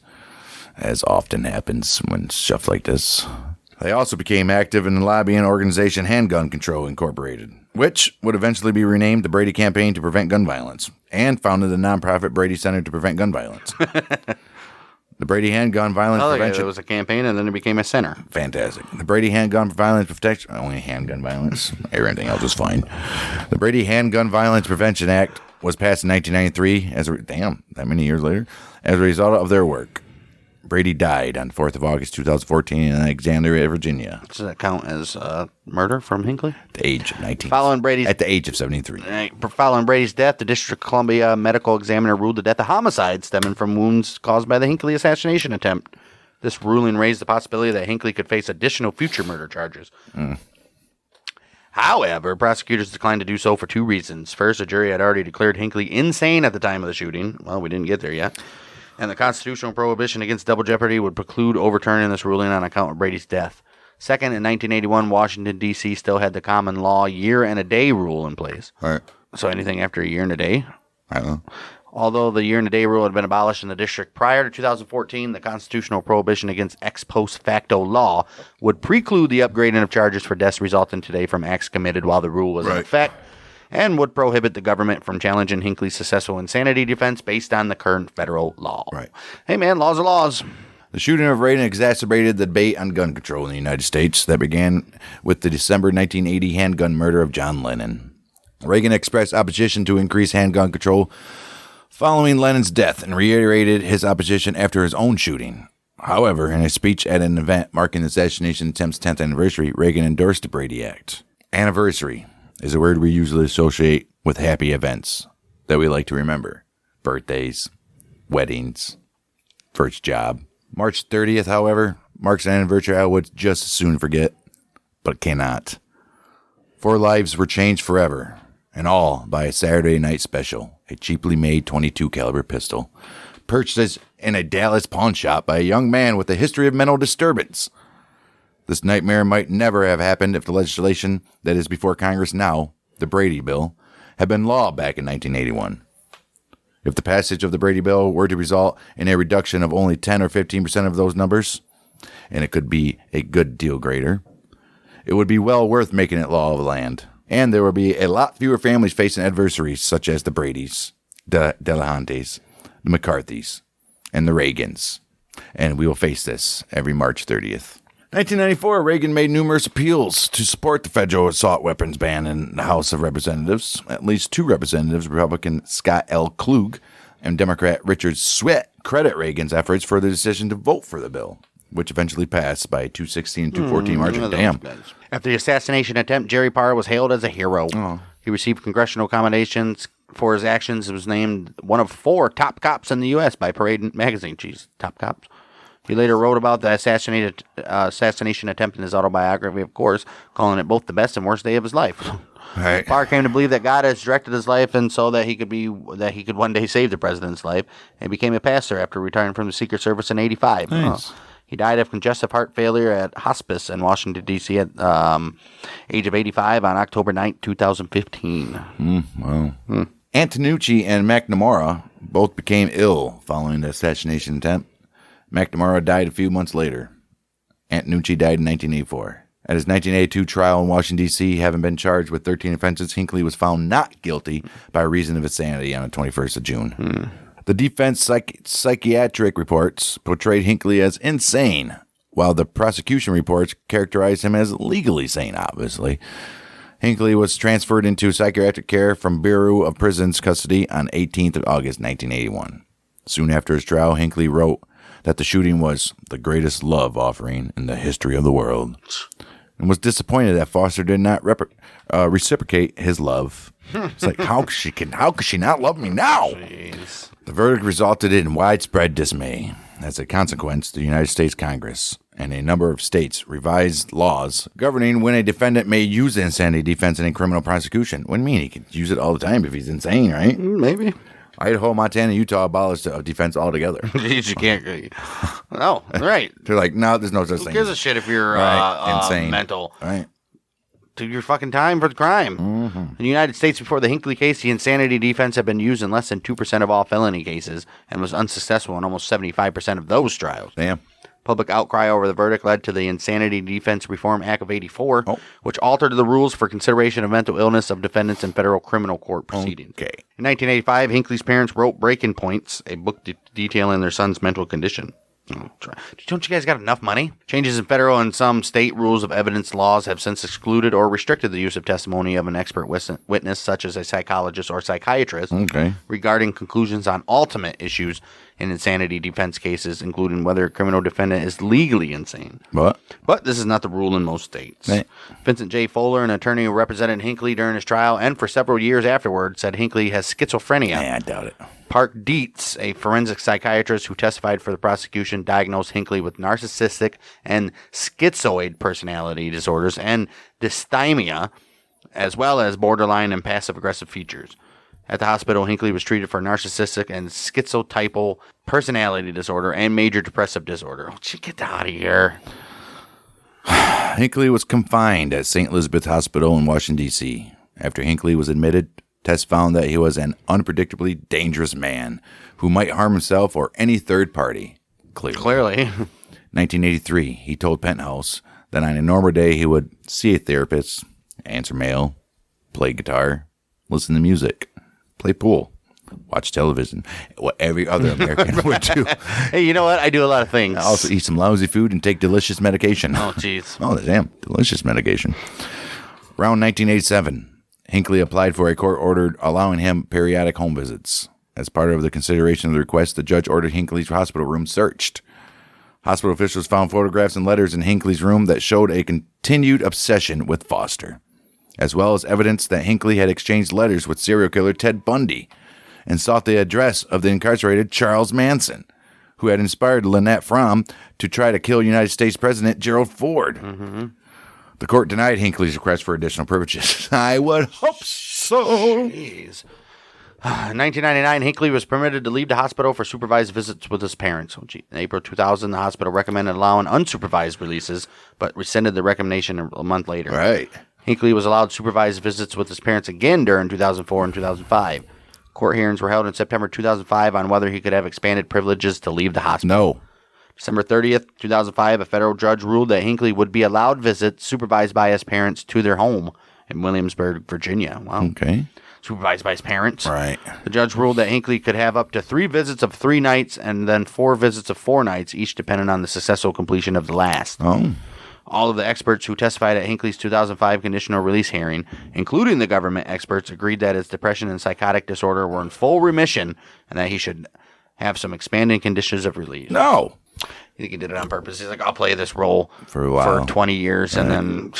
as often happens when stuff like this. They also became active in the lobbying organization Handgun Control Incorporated, which would eventually be renamed the Brady Campaign to Prevent Gun Violence, and founded the nonprofit Brady Center to Prevent Gun Violence. The Brady Handgun Violence Prevention... It was a campaign, and then it became a center. Fantastic. The Brady Handgun Violence Protection... Only handgun violence. Everything else is fine. The Brady Handgun Violence Prevention Act was passed in 1993, that many years later, as a result of their work. Brady died on 4th of August 2014 in Alexandria, Virginia. Does that count as murder from Hinckley? At the age of 19. At the age of 73. Following Brady's death, the District of Columbia medical examiner ruled the death a homicide stemming from wounds caused by the Hinckley assassination attempt. This ruling raised the possibility that Hinckley could face additional future murder charges. However, prosecutors declined to do so for 2 reasons. First, a jury had already declared Hinckley insane at the time of the shooting. Well, we didn't get there yet. And the constitutional prohibition against double jeopardy would preclude overturning this ruling on account of Brady's death. Second, in 1981, Washington, D.C. still had the common law year and a day rule in place. Right. So anything after a year and a day? I don't know. Although the year and a day rule had been abolished in the district prior to 2014, the constitutional prohibition against ex post facto law would preclude the upgrading of charges for deaths resulting today from acts committed while the rule was in effect, and would prohibit the government from challenging Hinckley's successful insanity defense based on the current federal law. Right. Hey, man, laws are laws. The shooting of Reagan exacerbated the debate on gun control in the United States that began with the December 1980 handgun murder of John Lennon. Reagan expressed opposition to increased handgun control following Lennon's death and reiterated his opposition after his own shooting. However, in a speech at an event marking the assassination attempt's 10th anniversary, Reagan endorsed the Brady Act. Anniversary is a word we usually associate with happy events that we like to remember. Birthdays, weddings, first job. March 30th, however, marks an anniversary I would just as soon forget, but cannot. 4 lives were changed forever, and all by a Saturday night special, a cheaply made .22 caliber pistol, purchased in a Dallas pawn shop by a young man with a history of mental disturbance. This nightmare might never have happened if the legislation that is before Congress now, the Brady Bill, had been law back in 1981. If the passage of the Brady Bill were to result in a reduction of only 10 or 15% of those numbers, and it could be a good deal greater, it would be well worth making it law of the land. And there would be a lot fewer families facing adversaries such as the Bradys, the Delahantys, the McCarthys, and the Reagans. And we will face this every March 30th. 1994, Reagan made numerous appeals to support the federal assault weapons ban in the House of Representatives. At least 2 representatives, Republican Scott L. Klug and Democrat Richard Swift, credit Reagan's efforts for the decision to vote for the bill, which eventually passed by 216 to 214 margin. Damn. After the assassination attempt, Jerry Parr was hailed as a hero. Oh. He received congressional commendations for his actions. He was named one of 4 top cops in the U.S. by Parade magazine. Jeez, top cops. He later wrote about the assassination attempt in his autobiography, of course, calling it both the best and worst day of his life. Right. Parr came to believe that God has directed his life, and so that he could one day save the president's life, and became a pastor after retiring from the Secret Service in '85. Nice. He died of congestive heart failure at hospice in Washington, D.C. at age of 85 on October 9th, 2015. Wow. Antonucci and McNamara both became ill following the assassination attempt. McNamara died a few months later. Antonucci died in 1984. At his 1982 trial in Washington, D.C., having been charged with 13 offenses, Hinckley was found not guilty by reason of insanity on the 21st of June. The defense psychiatric reports portrayed Hinckley as insane, while the prosecution reports characterized him as legally sane, obviously. Hinckley was transferred into psychiatric care from Bureau of Prisons custody on 18th of August, 1981. Soon after his trial, Hinckley wrote that the shooting was the greatest love offering in the history of the world, and was disappointed that Foster did not reciprocate his love. It's like, how could she not love me now? Jeez. The verdict resulted in widespread dismay. As a consequence, the United States Congress and a number of states revised laws governing when a defendant may use the insanity defense in a criminal prosecution. What do you mean? He can use it all the time if he's insane, right? Maybe. Idaho, Montana, Utah abolished defense altogether. You can't. No, right. They're like, no, there's no such thing. Who gives a shit if you're insane, mental? Right. Do your fucking time for the crime. In the United States, before the Hinckley case, the insanity defense had been used in less than 2% of all felony cases and was unsuccessful in almost 75% of those trials. Damn. Public outcry over the verdict led to the Insanity Defense Reform Act of '84, which altered the rules for consideration of mental illness of defendants in federal criminal court proceedings. Okay. In 1985, Hinckley's parents wrote Breaking Points, a book detailing their son's mental condition. Don't you guys got enough money? Changes in federal and some state rules of evidence laws have since excluded or restricted the use of testimony of an expert witness, such as a psychologist or psychiatrist, regarding conclusions on ultimate issues in insanity defense cases, including whether a criminal defendant is legally insane. What? But this is not the rule in most states. Right. Vincent J. Fuller, an attorney who represented Hinckley during his trial and for several years afterward, said Hinckley has schizophrenia. Yeah, I doubt it. Park Dietz, a forensic psychiatrist who testified for the prosecution, diagnosed Hinckley with narcissistic and schizoid personality disorders and dysthymia, as well as borderline and passive-aggressive features. At the hospital, Hinckley was treated for narcissistic and schizotypal personality disorder and major depressive disorder. Oh, get out of here. Hinckley was confined at St. Elizabeth Hospital in Washington, D.C. After Hinckley was admitted, tests found that he was an unpredictably dangerous man who might harm himself or any third party. Clearly. 1983, he told Penthouse that on a normal day he would see a therapist, answer mail, play guitar, listen to music, play pool, watch television, what every other American would do. Hey, you know what? I do a lot of things. Also eat some lousy food and take delicious medication. Oh, jeez. Oh, damn. Delicious medication. Around 1987, Hinckley applied for a court order allowing him periodic home visits. As part of the consideration of the request, the judge ordered Hinckley's hospital room searched. Hospital officials found photographs and letters in Hinckley's room that showed a continued obsession with Foster, as well as evidence that Hinckley had exchanged letters with serial killer Ted Bundy and sought the address of the incarcerated Charles Manson, who had inspired Lynette Fromm to try to kill United States President Gerald Ford. Mm-hmm. The court denied Hinckley's request for additional privileges. I would hope so. Jeez. In 1999, Hinckley was permitted to leave the hospital for supervised visits with his parents. In April 2000, the hospital recommended allowing unsupervised releases, but rescinded the recommendation a month later. Right. Hinckley was allowed supervised visits with his parents again during 2004 and 2005. Court hearings were held in September 2005 on whether he could have expanded privileges to leave the hospital. No. December 30th, 2005, a federal judge ruled that Hinckley would be allowed visits supervised by his parents to their home in Williamsburg, Virginia. Wow. Okay. Supervised by his parents. Right. The judge ruled that Hinckley could have up to 3 visits of 3 nights and then 4 visits of 4 nights, each dependent on the successful completion of the last. Oh. All of the experts who testified at Hinckley's 2005 conditional release hearing, including the government experts, agreed that his depression and psychotic disorder were in full remission and that he should have some expanding conditions of release. No. I think he did it on purpose. He's like, I'll play this role for a while, for 20 years, and then...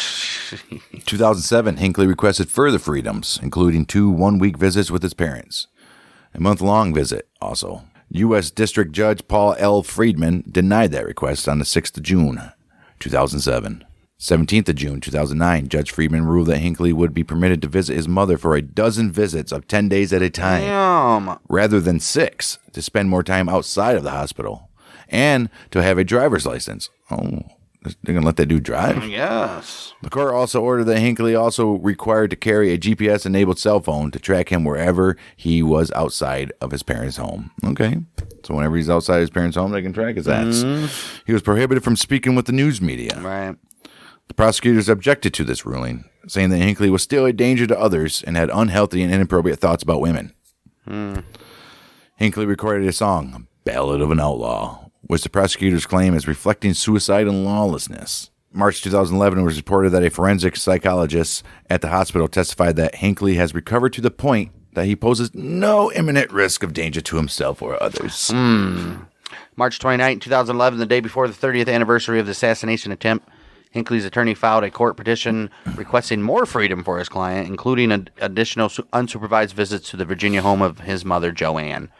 2007, Hinckley requested further freedoms, including 2 one-week visits with his parents. A month-long visit, also. U.S. District Judge Paul L. Friedman denied that request on the 6th of June, 2007. 17th of June, 2009, Judge Friedman ruled that Hinckley would be permitted to visit his mother for a dozen visits of 10 days at a time, rather than 6, to spend more time outside of the hospital, and to have a driver's license. Oh, they're going to let that dude drive? Yes. The court also ordered that Hinckley also required to carry a GPS-enabled cell phone to track him wherever he was outside of his parents' home. Okay. So whenever he's outside his parents' home, they can track his ass. He was prohibited from speaking with the news media. Right. The prosecutors objected to this ruling, saying that Hinckley was still a danger to others and had unhealthy and inappropriate thoughts about women. Hinckley recorded a song, Ballad of an Outlaw, which the prosecutors claim is reflecting suicide and lawlessness. March 2011, it was reported that a forensic psychologist at the hospital testified that Hinckley has recovered to the point that he poses no imminent risk of danger to himself or others. March 29, 2011, the day before the 30th anniversary of the assassination attempt, Hinckley's attorney filed a court petition requesting more freedom for his client, including additional unsupervised visits to the Virginia home of his mother, Joanne.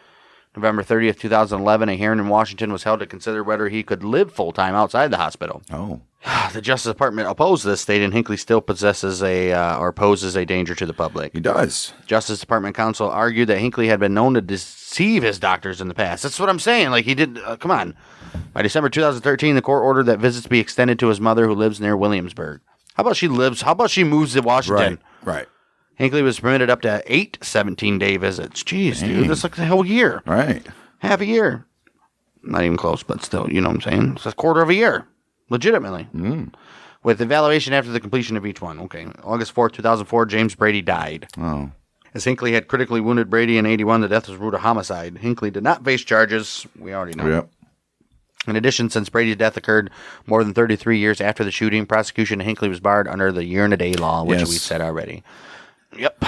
November 30th, 2011, a hearing in Washington was held to consider whether he could live full-time outside the hospital. Oh. The Justice Department opposed this, stating Hinckley still possesses or poses a danger to the public. He does. Justice Department counsel argued that Hinckley had been known to deceive his doctors in the past. That's what I'm saying. Like, he did. Come on. By December 2013, the court ordered that visits be extended to his mother, who lives near Williamsburg. How about she moves to Washington? Right. Hinckley was permitted up to 8 17-day visits. Jeez, dude. That's like the whole year. Right. Half a year. Not even close, but still, you know what I'm saying? It's a quarter of a year. Legitimately. With evaluation after the completion of each one. Okay. August 4th, 2004, James Brady died. Oh. As Hinckley had critically wounded Brady in 81, the death was ruled a homicide. Hinckley did not face charges. We already know. Yep. In addition, since Brady's death occurred more than 33 years after the shooting, prosecution of Hinckley was barred under the year-and-a-day law, which we said already. Yep.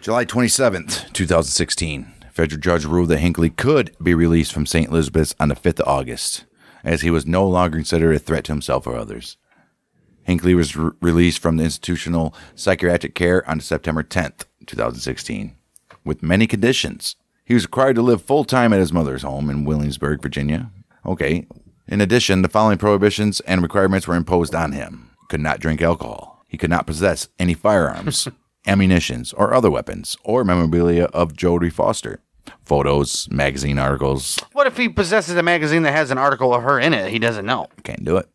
July 27th, 2016. A federal judge ruled that Hinckley could be released from St. Elizabeth's on the 5th of August, as he was no longer considered a threat to himself or others. Hinckley was released from the institutional psychiatric care on September 10th, 2016, with many conditions. He was required to live full-time at his mother's home in Williamsburg, Virginia. Okay. In addition, the following prohibitions and requirements were imposed on him. Could not drink alcohol. He could not possess any firearms, ammunitions, or other weapons, or memorabilia of Jodie Foster. Photos, magazine articles. What if he possesses a magazine that has an article of her in it? He doesn't know. Can't do it.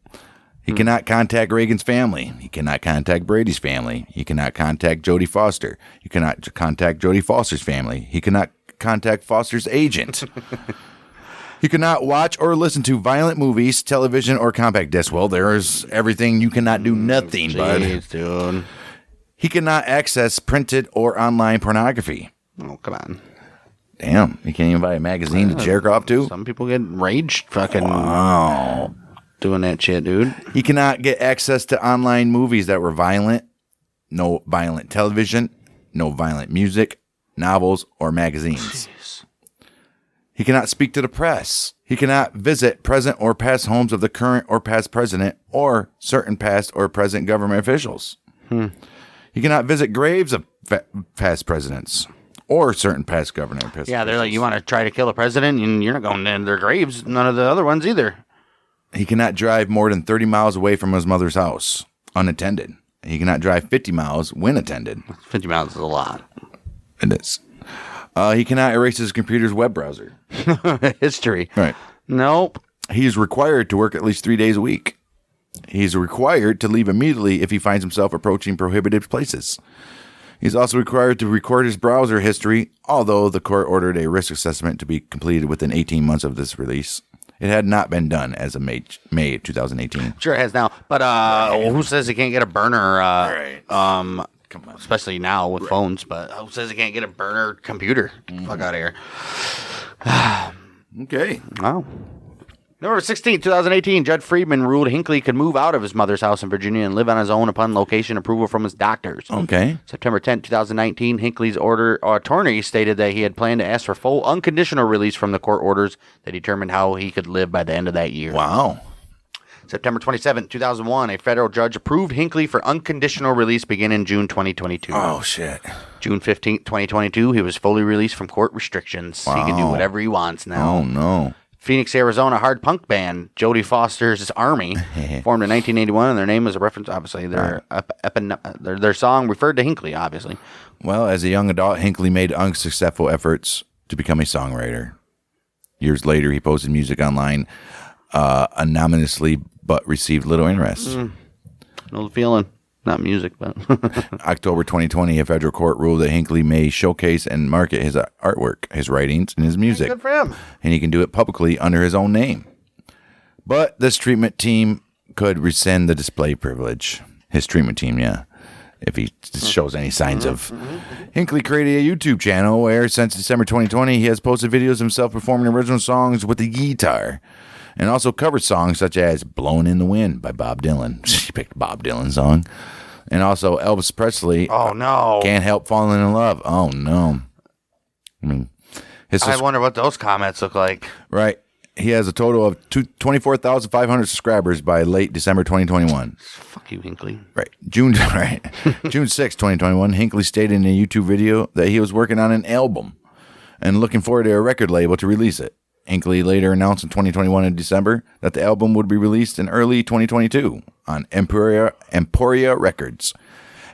He cannot contact Reagan's family. He cannot contact Brady's family. He cannot contact Jodie Foster. He cannot contact Jodie Foster's family. He cannot contact Foster's agent. He cannot watch or listen to violent movies, television, or compact disc. Well, there's everything. You cannot do nothing, bud. Dude. He cannot access printed or online pornography. Oh, come on. Damn, you can't even buy a magazine to jerk off to? Some people get raged fucking Wow. doing that shit, dude. He cannot get access to online movies that were violent, no violent television, no violent music, novels, or magazines. Jeez. He cannot speak to the press. He cannot visit present or past homes of the current or past president or certain past or present government officials. He cannot visit graves of past presidents or certain past government officials. Yeah, they're like, you want to try to kill a president, and you're not going in their graves. None of the other ones either. He cannot drive more than 30 miles away from his mother's house, unattended. He cannot drive 50 miles when attended. 50 miles is a lot. It is. He cannot erase his computer's web browser. History. Right. Nope. He is required to work at least 3 days a week. He's required to leave immediately if he finds himself approaching prohibited places. He's also required to record his browser history, although the court ordered a risk assessment to be completed within 18 months of this release. It had not been done as of May 2018. Sure it has now. But who says he can't get a burner? Right. Come on. Especially now with phones. But who says he can't get a burner computer? Fuck out of here. Okay. Wow. November 16th, 2018, Judge Friedman ruled Hinckley could move out of his mother's house in Virginia and live on his own upon location approval from his doctors. Okay. September 10th, 2019, Hinckley's attorney stated that he had planned to ask for full unconditional release from the court orders that determined how he could live by the end of that year. Wow. September 27th, 2001, a federal judge approved Hinckley for unconditional release beginning June 2022. Oh, shit. June 15th, 2022, he was fully released from court restrictions. Wow. He can do whatever he wants now. Oh, no. Phoenix, Arizona hard punk band, Jodie Foster's Army, formed in 1981, and their name is a reference, obviously. Their song referred to Hinckley, obviously. Well, as a young adult, Hinckley made unsuccessful efforts to become a songwriter. Years later, he posted music online anonymously, but received little interest. Know the feeling. Not music, but... October 2020, a federal court ruled that Hinckley may showcase and market his artwork, his writings, and his music. Good for him. And he can do it publicly under his own name. But this treatment team could rescind the display privilege. His treatment team, yeah. If he shows any signs of... Hinckley created a YouTube channel where, since December 2020, he has posted videos of himself performing original songs with the guitar. And also covered songs such as Blowing in the Wind by Bob Dylan. She picked Bob Dylan's song. And also Elvis Presley. Oh, no. Can't Help Falling in Love. Oh, no. I mean, I wonder what those comments look like. Right. He has a total of 24,500 subscribers by late December 2021. Fuck you, Hinckley. Right. June 6, 2021, Hinckley stated in a YouTube video that he was working on an album and looking forward to a record label to release it. Hinckley later announced in 2021 in December that the album would be released in early 2022 on Emporia Records,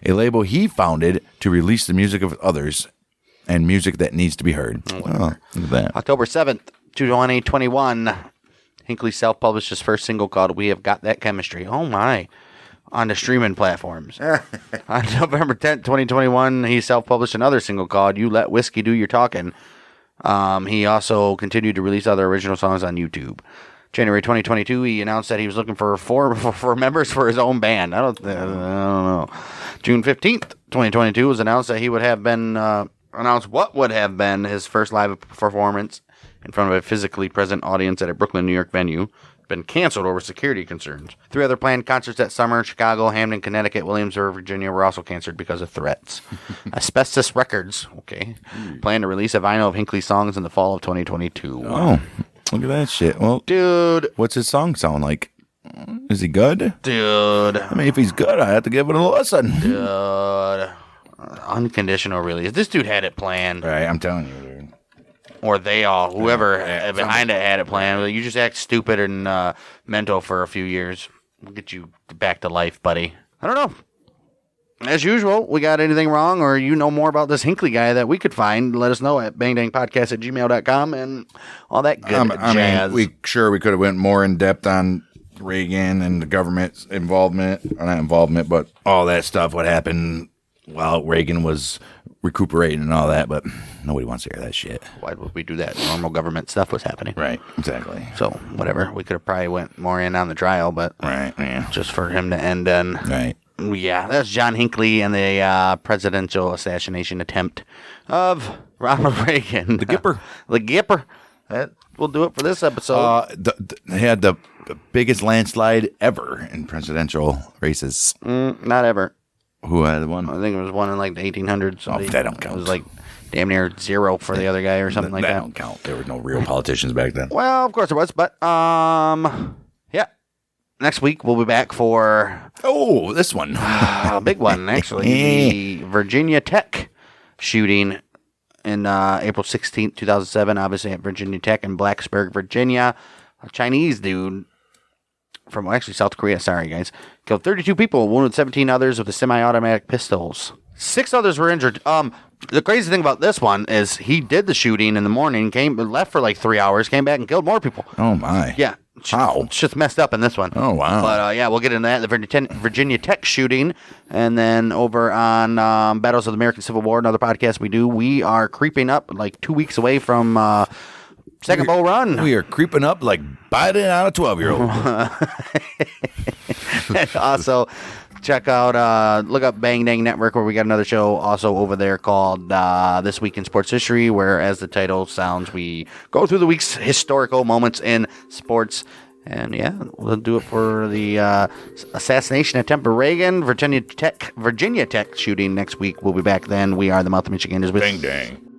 a label he founded to release the music of others and music that needs to be heard. Oh, look at that. October 7th, 2021, Hinckley self-published his first single called We Have Got That Chemistry. Oh, my. On the streaming platforms. On November 10th, 2021, he self-published another single called You Let Whiskey Do Your Talking. He also continued to release other original songs on YouTube. January 2022, he announced that he was looking for members for his own band. I don't know. June 15th, 2022, was announced that he would have been what would have been his first live performance in front of a physically present audience at a Brooklyn, New York venue. Been canceled over security concerns. 3 other planned concerts that summer: Chicago, Hamden, Connecticut, Williamsburg, Virginia, were also canceled because of threats. Asbestos Records, plan to release a vinyl of Hinckley's songs in the fall of 2022. Oh, look at that shit. Well, dude, what's his song sound like? Is he good? Dude. I mean, if he's good, I have to give it a listen. Dude. Unconditional release. This dude had it planned. Right, I'm telling you, dude. Or they all, whoever behind it had it planned. You just act stupid and mental for a few years. We'll get you back to life, buddy. I don't know. As usual, we got anything wrong or you know more about this Hinckley guy that we could find, let us know at bangdangpodcast@gmail.com and all that good jazz. I mean, we could have went more in depth on Reagan and the government's involvement. Or not involvement, but all that stuff, what happened while Reagan was recuperating and all that, but nobody wants to hear that shit. Why would we do that? Normal government stuff was happening. Right, exactly. So, whatever. We could have probably went more in on the trial, but right, yeah. Just for him to end in. Right. Yeah, that's John Hinckley and the presidential assassination attempt of Ronald Reagan. The Gipper. The Gipper. That will do it for this episode. They had the biggest landslide ever in presidential races. Not ever. Who had one? I think it was one in like the 1800s. Oh, that don't count. It was like damn near zero for the other guy or something like that. That don't count. There were no real politicians back then. Well, of course there was, but yeah. Next week we'll be back for this one. A big one actually. The Virginia Tech shooting in April 16th, 2007, obviously at Virginia Tech in Blacksburg, Virginia. A Chinese dude from South Korea, sorry guys, killed 32 people, wounded 17 others with the semi-automatic pistols. 6 others were injured. The crazy thing about this one is he did the shooting in the morning, left for like 3 hours, came back and killed more people. Oh my. Yeah. How? It's just messed up in this one. Oh wow. But yeah, we'll get into that, the Virginia Tech shooting, and then over on Battles of the American Civil War, another podcast we are creeping up like 2 weeks away from Second Bull Run. We are creeping up like biting out a 12-year-old. And also, Check out, look up Bang Dang Network, where we got another show also over there called This Week in Sports History, where, as the title sounds, we go through the week's historical moments in sports. And yeah, we'll do it for the assassination attempt of Reagan, Virginia Tech shooting next week. We'll be back then. We are the Mouth of Michigan. With Bang Dang.